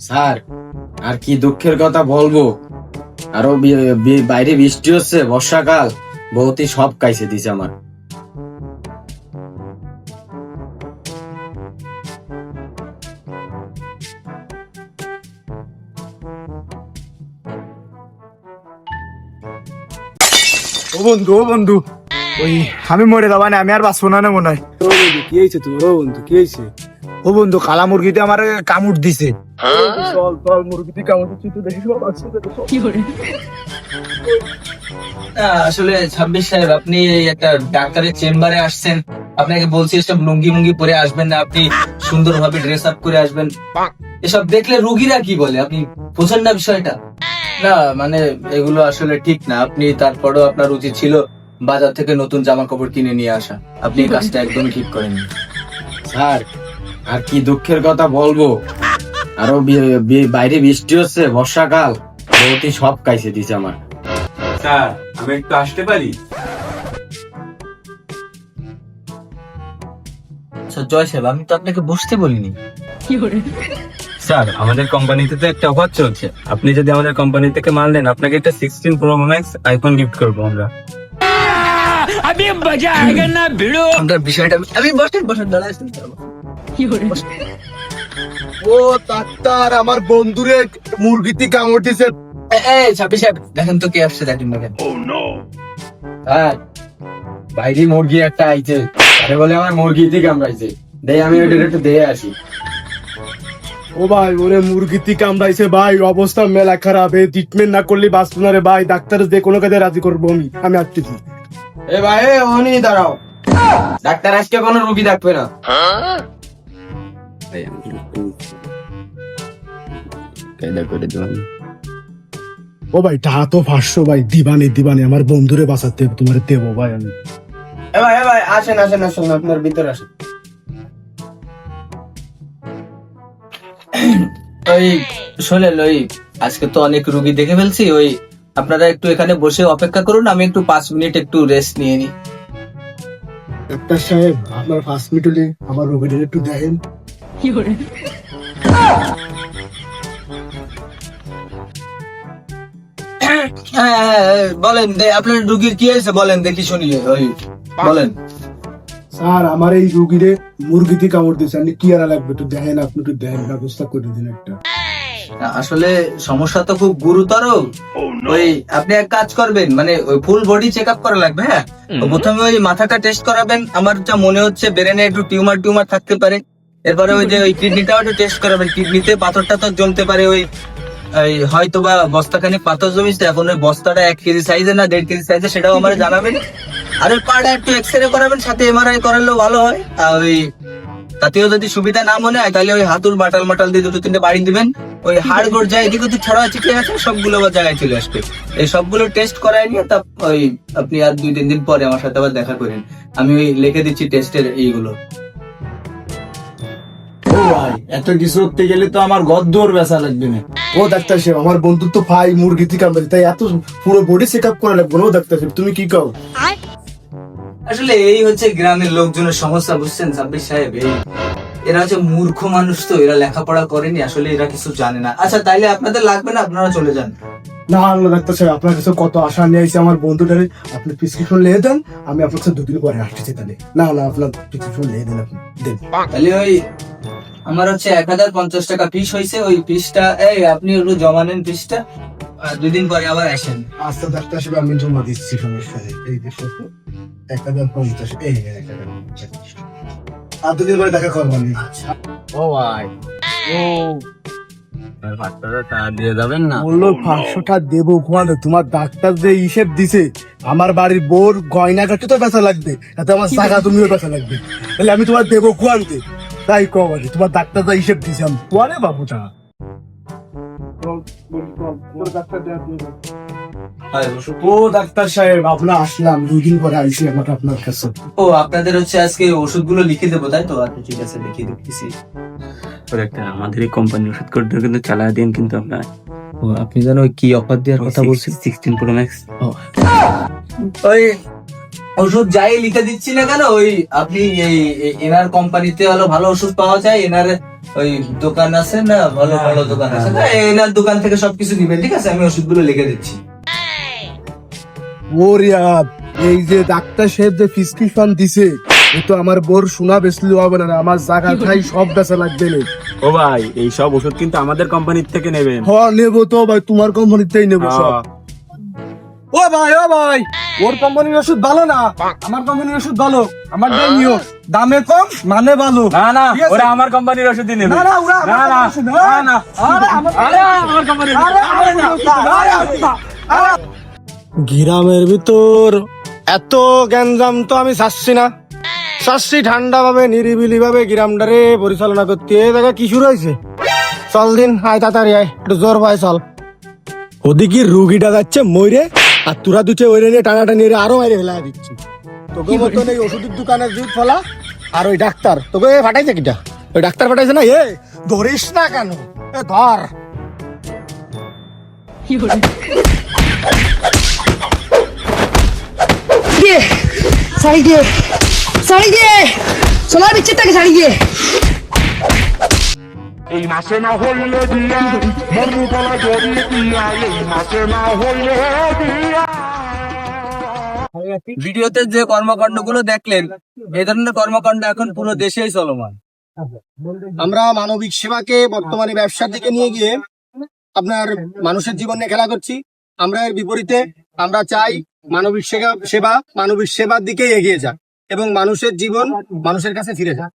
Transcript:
Sir, আর কি দুঃখের কথা বলবো। আরো বাইরে বৃষ্টি হচ্ছে, বর্ষাকাল, বৌতি সব কাইছে দিছে আমার। ও বন্ধু ওই আমি মরে যাবা না, আমি আর বাঁচবো না মনে হয়। ও বন্ধু কি হয়েছে তোমার? ও বন্ধু কি হয়েছে? ও বন্ধু কালা মুরগিতে আমার কামড় দিছে। চল চল, মুরগিতে কামড় দিচ্ছে তো দেখি সব আছে। আসলে 26 সাহেব, আপনি একটা ডাক্তারের চেম্বারে আসছেন, আপনাকে বলছি এসব লুঙ্গি মুঙ্গি পরে আসবেন না, আপনি সুন্দরভাবে ড্রেস আপ করে আসবেন। এসব দেখলে রোগীরা কি বলে, আপনি বোঝেন না বিষয়টা? না মানে এগুলো আসলে ঠিক না। আপনি তারপরেও আপনার উচিত ছিল বাজার থেকে নতুন জামা কাপড় কিনে নিয়ে আসা। আপনি এই কাজটা একদমই ঠিক করেননি। স্যার, আর কি দুঃখের কথা বলবো। আরো বাইরে বৃষ্টি হচ্ছে, বর্ষাকাল, বৌতি সব কাইছে দিছে আমার। স্যার, আমি একটু আসতে পারি? আচ্ছা জয় সাহেব, আমি তো আপনাকে বসতে বলিনি। স্যার, আমাদের কোম্পানিতে তো একটা অফার চলছে। আপনি যদি আমাদের কোম্পানি থেকে মাল নেন, আপনাকে একটা 16 প্রো ম্যাক্স আইফোন গিফট করবো আমরা। আপনার বিষয়টা আমি বসেন বসেন দাঁড়ায় ও ডাক্তার, আমার বন্ধুরে মুরগিতে কামড় দিছে। 26 সাহেব, দেখেন তো কে আসছে, দেখেন দেখেন। স্যার, বাইরে মুরগি একটা আইছে, আরে বলে আমার মুরগিতে কামড়াইছে, দেই আমি ওটা একটু দিয়ে আসি। ও ভাই, ওরে মুরগিতে কামড়াইছে ভাই, অবস্থা মেলা খারাপ। এই ট্রিটমেন্ট না করলে বাঁচবো না রে ভাই। ডাক্তার যে কোনো কাজে রাজি করবো আমি আসতেছি। এ ভাই, ওনি দাঁড়াও, ডাক্তার আজকে কোনো রুগী ডাকবে না। ও ভাই, টাকা তো 500 ভাই, দিবানি আমার বন্ধুরে বাঁচাতে তোমার দেবো ভাই আমি। এ ভাই আসেন আসেন আসেন, আপনার ভিতরে আসেন। ওই শোনেন, ওই আজকে তো অনেক রুগী দেখে ফেলছি, ওই আপনারা একটু এখানে বসে অপেক্ষা করুন, আমি একটু 5 মিনিট একটু রেস্ট নিয়ে নিই। ডাক্তার সাহেব, আপনার হসপিটালে আমার রোগীদের একটু দেখেন। বলেন আপনার রুগীর কি হয়েছে, বলেন দেখি শুনি। ওই বলেন। স্যার, আমার এই রোগীরে মুরগিতে কামড় দিয়েছে, আপনি কি আর লাগবে একটু দেখেন, আপনি একটু দেখেন, ব্যবস্থা করে দিন একটা। আসলে সমস্যা তো খুব গুরুতর। ওই আপনি এক কাজ করবেন, মানে ওই ফুল বডি চেক আপ করা লাগবে। হ্যাঁ, তো প্রথমে ওই মাথাটা টেস্ট করাবেন, আমার যা মনে হচ্ছে ব্রেনে একটু টিউমার থাকতে পারে। এরপরে ওই যে ওই কিডনিটাও একটু টেস্ট করাবেন, কিডনিতে পাথরটা তো জমতে পারে। ওই হয়তো বা বস্তাখানিক পাথর জমিছে, এখন ওই বস্তাটা 1 কেজি সাইজে না 1.5 কেজি সাইজে, সেটাও আমার জানাবেন। আর ওই পাটা একটু এক্সরে করাবেন, সাথে এমআরআই করালেও ভালো হয়। আর ওই তাতেও যদি সুবিধা না মনে হয়, তাহলে ওই হাতুর মাটাল দিয়ে 2-3টে বাড়ি দিবেন। ওই হাড় গোড় যায় এদিকে তো ছড়া ছিটে আছে, সবগুলো আবার জায়গায় চলে আসবে। এই সবগুলো টেস্ট করায় নিয়ে তা ওই আপনি আর 2-3 দিন পরে আমার সাথে আবার দেখা করেন, আমি ওই লিখে দিচ্ছি টেস্টের এইগুলো। ও ভাই, এত কিছু করতে গেলে তো আমার ঘর দৌড় বেচা লাগবে না। ও ডাক্তার সাহেব, আমার বন্ধু তো ভাই মুরগিতে কামড়াইছে, তাই এত পুরো বডি চেক আপ করা লাগবে না। ও ডাক্তার সাহেব, তুমি কি কও? আসলে এই হচ্ছে গ্রামের লোকজনের সমস্যা, বুঝছেন 26 সাহেব। এরা হচ্ছে মূর্খ মানুষ, তো এরা লেখাপড়া করেনি, আসলে এরা কিছু জানে না। আচ্ছা তাইলে আপনাদের লাগবে না, আপনারা চলে যান। না না ডাক্তার সাহেব, আপনার কাছে কত আশা নিয়ে আইছে আমার বন্ধুটারে। আপনি প্রেসক্রিপশন লিখে দেন, আমি আপনার কাছে 2 দিন পরে আসতেছি। তাহলে না আপনার প্রেসক্রিপশন লিখে দেন, আপনি দেন। তাহলে ওই আমার হচ্ছে 1050 টাকা ফিস হয়েছে, ওই ফিসটা আপনি একটু জমা নেন ফিসটা, 2 দিন পরে আবার আসেন। আচ্ছা ডাক্তার সাহেব, আমি জমা দিচ্ছি, সমস্যা নেই। এই যে 1050, এই 1050। আর 2 দিন পরে দেখা করবো আমি। ও ভাই, ও টাকা দিয়ে যাবেন না? বললো 500টা দেবো ঘুমানো। তোমার ডাক্তার যে হিসেব দিছে, আমার বাড়ির বোর গয়না কাটে তো বেচা লাগবে, তাতে আমার টাকা তুমিও বেচা লাগবে। তাহলে আমি তোমার দেবো ঘুমানতে, তাই কবাদি তোমার ডাক্তার যা হিসেব দিছে আমি পরে বাবুটা। ও ডাক্তার সাহেব, আপনার আসলাম 2 দিন পরে আইসি আমার আপনার কাছে। ও আপনাদের হচ্ছে আজকে ওষুধগুলো লিখে দেবো, তাই তো? আচ্ছা ঠিক আছে, লিখে দিচ্ছি। আমাদের এই কোম্পানি ওষুধ করতে কিন্তু চালায় দিন কিন্তু আপনার। ও আপনি জানো ওই কি অফার দেওয়ার কথা বলছেন? 16 প্রো ম্যাক্স। ওই ওষুধ যাই লিখে দিচ্ছি না কেন, ওই আপনি এনার কোম্পানিতে হলো ভালো ওষুধ পাওয়া যায়, এনার ওই দোকান আছে না, ভালো ভালো দোকান আছে না, এনার দোকান থেকে সবকিছু দিবেন, ঠিক আছে? আমি ওষুধগুলো লিখে দিচ্ছি। ওরে এই যে ডাক্তার সাহেব যে প্রেসক্রিপশন দিছে, এ তো আমার বোর শোনা বেচলে হবে না, আমার জায়গা খাই সব বেচা লাগবে না। ও ভাই, এই সব ওষুধ কিন্তু আমাদের কোম্পানির থেকে নেবেন। হ নেবো তো ভাই, তোমার কোম্পানিতেই নেবো সব। ও ভাই ওর কোম্পানির ওষুধ ভালো না, আমার কোম্পানির ওষুধ ভালো, আমার নিও, দামে কম মানে ভালো। না না, ঠিক আছে? ওরা আমার কোম্পানির ওষুধই নেবে। না না ওরা না না, না না, আমার কোম্পানির গ্রামের ভিতর এত গ্যাঞ্জাম তো আমি চাচ্ছি না, চাচ্ছি ঠান্ডা ভাবে নিরিবিলি ভাবে গ্রামটারে পরিচালনা করতে। এই জায়গা কি শুরু হয়েছে? চল দিন, আয় তাড়াতাড়ি আয়, একটু জোর পায় চল। ওদিকে রুগীটা যাচ্ছে মরে, আর তোরা দুটো ওইরে নিয়ে টানাটানি আরো মাইরে ফেলা দিচ্ছি। তোকে মতন এই ওষুধের দোকানের যুগ ফলা, আর ওই ডাক্তার তোকে ফাটাইছে কিটা? ওই ডাক্তার ফাটাইছে না? এ ধরিস না কেন, এ ধর। দিয়ে শাড়ি দিয়ে সোনার বিচ্ছেদটাকে শাড়ি দিয়ে এই মাসে না হইলে দিয়া মরু গলা জড়িয়ে দিয়া এই মাসে না হইলে দিয়া। ভিডিওতে যে কর্মকাণ্ডগুলো দেখলেন, এই ধরনের কর্মকাণ্ড এখন পুরো দেশেই চলমান। আমরা মানবিক সেবাকে বর্তমানে ব্যবসার দিকে নিয়ে গিয়ে আপনার মানুষের জীবন নিয়ে খেলা করছি। আমরা এর বিপরীতে আমরা চাই মানবিক সেবা মানবিক সেবার দিকে এগিয়ে যাক এবং মানুষের জীবন মানুষের কাছে ফিরে যাক।